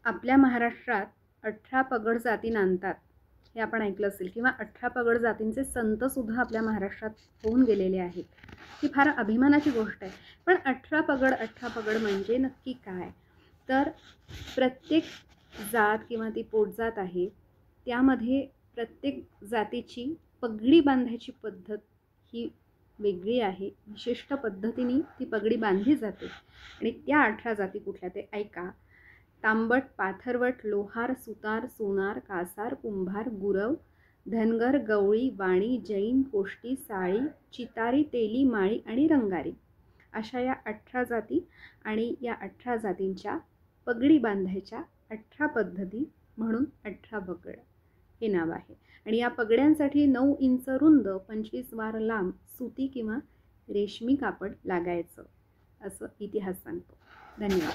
आपल्या महाराष्ट्रात 18 पगड जाती नांदतात हे आपण ऐकलं असेल, किंवा 18 पगड जातींचे संतसुद्धा आपल्या महाराष्ट्रात होऊन गेलेले आहेत. ही फार अभिमानाची गोष्ट आहे. पण 18 पगड म्हणजे नक्की काय? तर प्रत्येक जात किंवा ती पोटजात आहे त्यामध्ये प्रत्येक जातीची पगडी बांधायची पद्धत ही वेगळी आहे. विशिष्ट पद्धतीने ती पगडी बांधली जाते. आणि त्या 18 जाती कुठल्या ते ऐका. तांबट, पाथरवट, लोहार, सुतार, सोनार, कासार, कुंभार, गुरव, धनगर, गवळी, वाणी, जैन, कोष्टी, साळी, चितारी, तेली, माळी आणि रंगारी अशा या 18 जाती आणि या 18 जातींच्या पगडी बांधायच्या 18 पद्धती म्हणून 18 पगड हे नाव आहे. आणि या पगड्यांसाठी 9 इंच रुंद 25 वार लांब सुती किंवा रेशमी कापड लागायचं असं इतिहास सांगतो. धन्यवाद.